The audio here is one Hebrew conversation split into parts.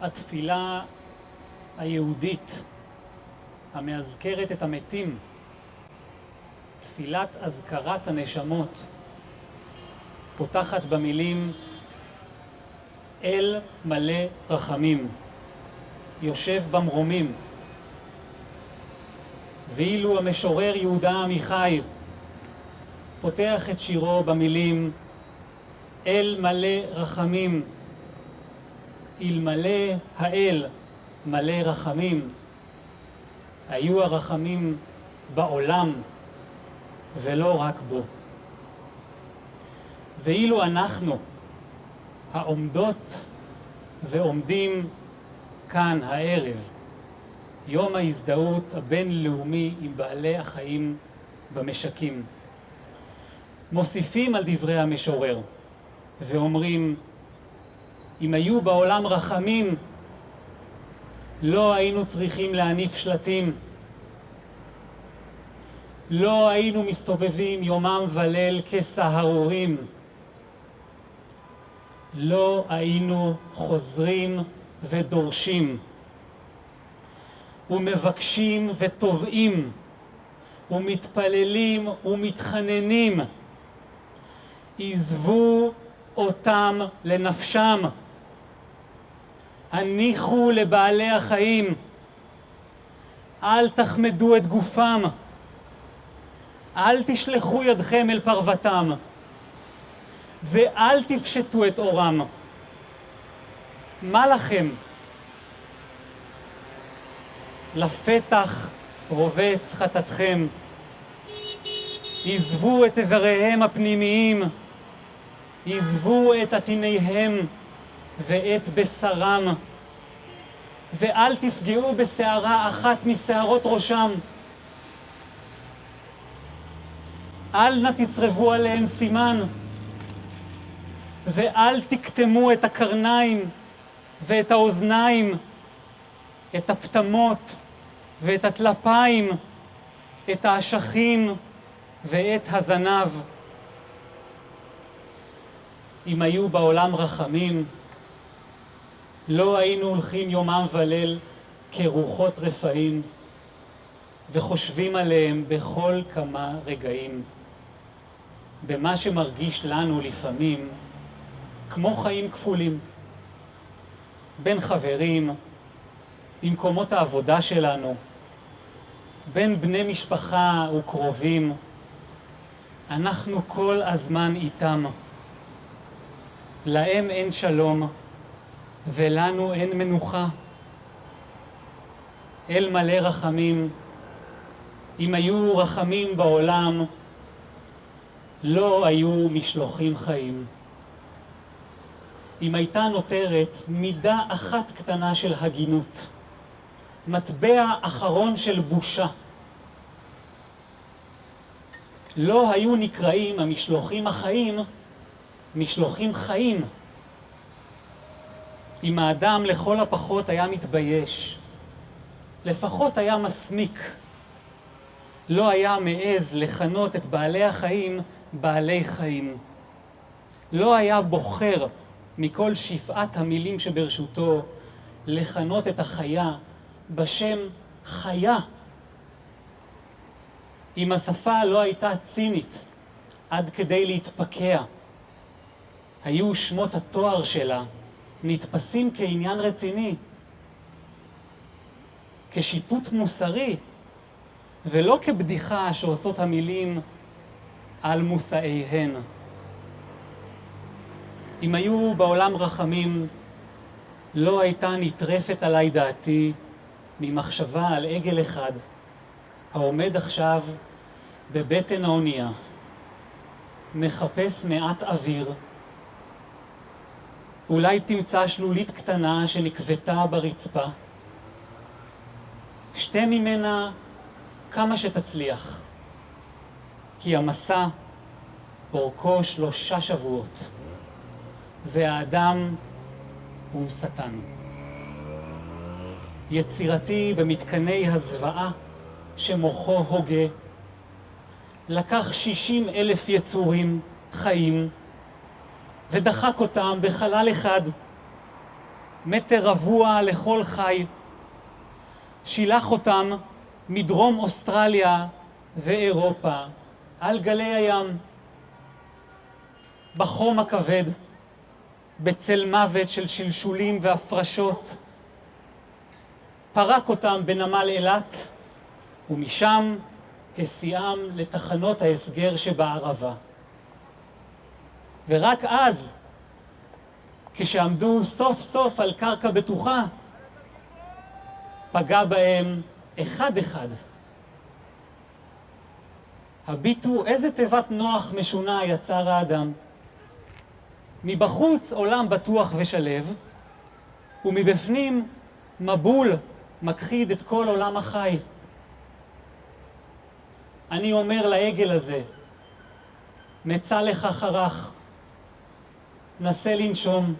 התפילה היהודית המאזכרת את המתים, תפילת אזכרת הנשמות, פותחת במילים אל מלא רחמים, יושב במרומים. ואילו המשורר יהודה עמיחי פותח את שירו במילים אל מלא רחמים, אלמלא האל מלא רחמים, היו הרחמים בעולם ולא רק בו. ואילו אנחנו העומדות ועומדים כאן הערב, יום ההזדהות הבינלאומי עם בעלי החיים במשקים, מוסיפים על דברי המשורר ואומרים, אם היו בעולם רחמים, לא היינו צריכים להניף שלטים, לא היינו מסתובבים יומם וליל כסהרורים, לא היינו חוזרים ודורשים, ומבקשים ותובעים, ומתפללים ומתחננים, עזבו אותם לנפשם, הניחו לבעלי החיים, אל תחמדו את גופם, אל תשלחו ידכם אל פרוותם, ואל תפשטו את אורם. מה לכם? לפתח רובץ חטאתכם, עזבו את איבריהם הפנימיים, עזבו את עטיניהם ואת בשרם, ואל תפגעו בשערה אחת משערות ראשם. אל נא תצרבו עליהם סימן, ואל תקטמו את הקרניים ואת האוזניים, את הפטמות ואת הטלפיים, את האשכים ואת הזנב. אם היו בעולם רחמים, לא היינו הולכים יומם וליל כרוחות רפאים, וחושבים עליהם בכל כמה רגעים, במה שמרגיש לנו לפעמים כמו חיים כפולים, בין חברים, במקומות העבודה שלנו, בין בני משפחה וקרובים, אנחנו כל הזמן איתם. להם אין שלום ולנו אין מנוחה. אל מלא רחמים, אם היו רחמים בעולם, לא היו משלוחים חיים. אם הייתה נותרת מידה אחת קטנה של הגינות, מטבע אחרון של בושה, לא היו נקראים המשלוחים החיים משלוחים חיים. אם האדם לכל הפחות היה מתבייש, לפחות היה מסמיק, לא היה מעז לכנות את בעלי החיים בעלי חיים, לא היה בוחר מכל שפעת המילים שברשותו לכנות את החיה בשם חיה. אם השפה לא הייתה צינית עד כדי להתפקע, היו שמות התואר שלה נתפסים כעניין רציני, כשיפוט מוסרי, ולא כבדיחה שעושות המילים על מושאיהן. אם היו בעולם רחמים, לא הייתה נטרפת עליי דעתי ממחשבה על עגל אחד, העומד עכשיו בבטן האונייה, מחפש מעט אוויר, אולי תמצא שלולית קטנה שנקבטה ברצפה, שתה ממנה כמה שתצליח, כי המסע אורכו 3 שבועות, והאדם הוא שטן. יצירתי במתקני הזוועה שמוחו הוגה, לקח 60,000 יצורים חיים ודחק אותם בחלל אחד, מטר רבוע לכל חי. שילח אותם מדרום אוסטרליה ואירופה, על גלי הים, בחום הכבד, בצל מוות של שלשולים והפרשות. פרק אותם בנמל אילת, ומשם הסיעם לתחנות ההסגר שבערבה. ורק אז, כשעמדו סוף סוף על קרקע בטוחה, פגע בהם אחד אחד. הביטו איזה תיבת נוח משונה יצר האדם. מבחוץ עולם בטוח ושלב, ומבפנים מבול מכחיד את כל עולם החי. אני אומר לעגל הזה, מצא לך חרך, נסה לנשום.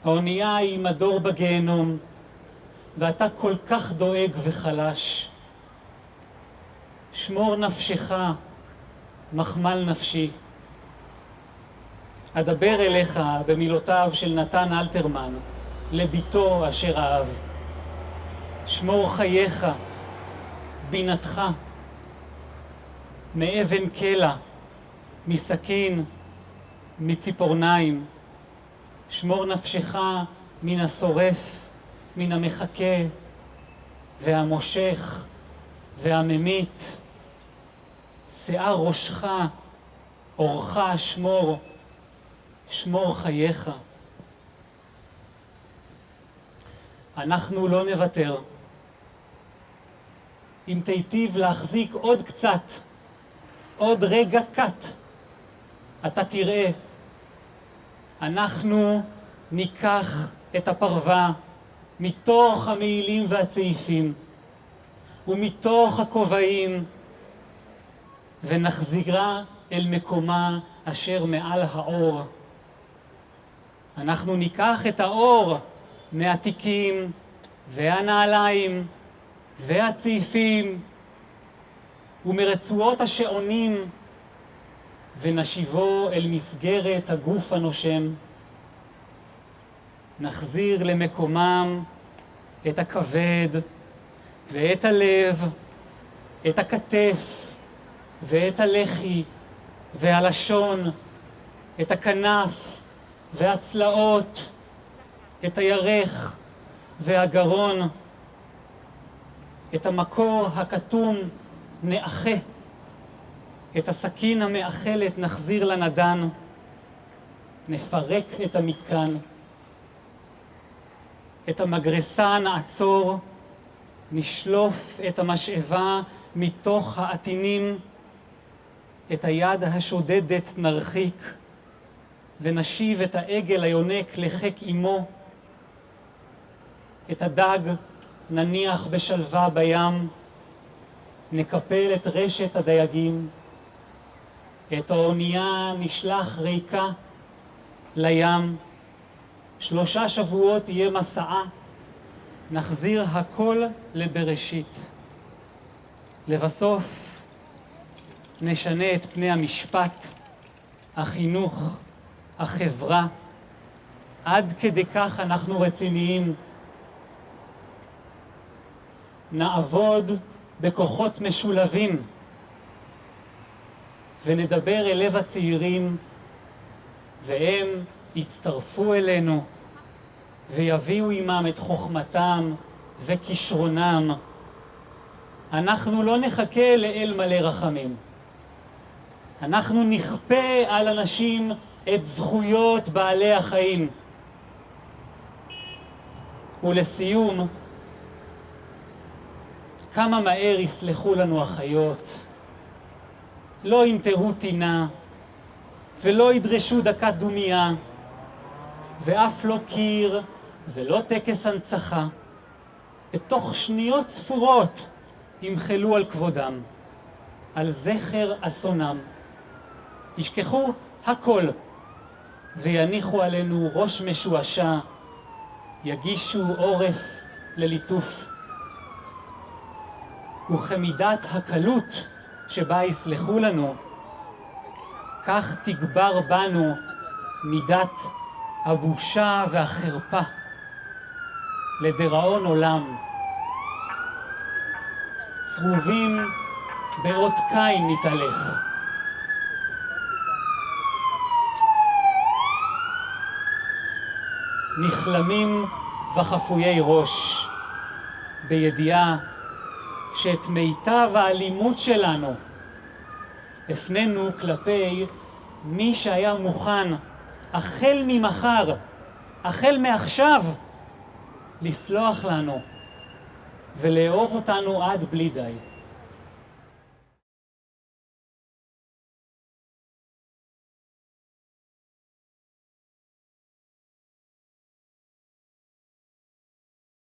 האונייה היא מדור בגיהנום, ואתה כל כך דואג וחלש. שמור נפשך, מחמל נפשי. אדבר אליך במילותיו של נתן אלתרמן, לביתו אשר אהב. שמור חייך, בינתך, מאבן קלע, מסכין, מציפורניים. שמור נפשך מן השורף, מן המחכה והמושך והממית. שיער ראשך, אורך שמור, שמור חייך. אנחנו לא נוותר. אם תיטיב להחזיק עוד קצת, עוד רגע קט, אתה תראה, אנחנו ניקח את הפרווה מתוך המעילים והצעיפים ומתוך הכובעים, ונחזירה אל מקומה אשר מעל האור. אנחנו ניקח את האור מהתיקים והנעליים והצעיפים ומרצועות השעונים, ונשיבו אל מסגרת הגוף הנושם. נחזיר למקומם את הכבד ואת הלב, את הכתף ואת הלחי והלשון, את הכנף והצלעות, את הירך והגרון. את המקור הכתום נאחה, את הסכין המאכלת נחזיר לנדן, נפרק את המתקן, את המגרסה נעצור, נשלוף את המשאבה מתוך העטינים, את היד השודדת נרחיק, ונשיב את העגל היונק לחיק אמו, את הדג נניח בשלווה בים, נקפל את רשת הדייגים, את האונייה נשלח ריקה לים. 3 שבועות יהיה מסעה, נחזיר הכל לבראשית. לבסוף נשנה את פני המשפט, החינוך, החברה. עד כדי כך אנחנו רציניים. נעבוד בכוחות משולבים ונדבר אל לב הצעירים, והם יצטרפו אלינו ויביאו עמם את חוכמתם וכישרונם. אנחנו לא נחכה לאל מלא רחמים. אנחנו נכפה על אנשים את זכויות בעלי החיים. ולסיום, כמה מהר יסלחו לנו החיות. לא ינטרו טינה, ולא ידרשו דקת דומיה, ואף לא קיר, ולא טקס הנצחה. בתוך שניות ספורות ימחלו על כבודם, על זכר אסונם. ישכחו הכל, ויניחו עלינו ראש משועשע, יגישו עורף לליטוף. וכמידת הקלות שבה יסלחו לנו, כך תגבר בנו מידת הבושה והחרפה לדיראון עולם. צרובים באות קין נתהלך. נכלמים וחפויי ראש, בידיעה שאת מיטב האלימות שלנו הפנינו כלפי מי שהיה מוכן החל ממחר, החל מעכשיו, לסלוח לנו ולאהוב אותנו עד בלי די.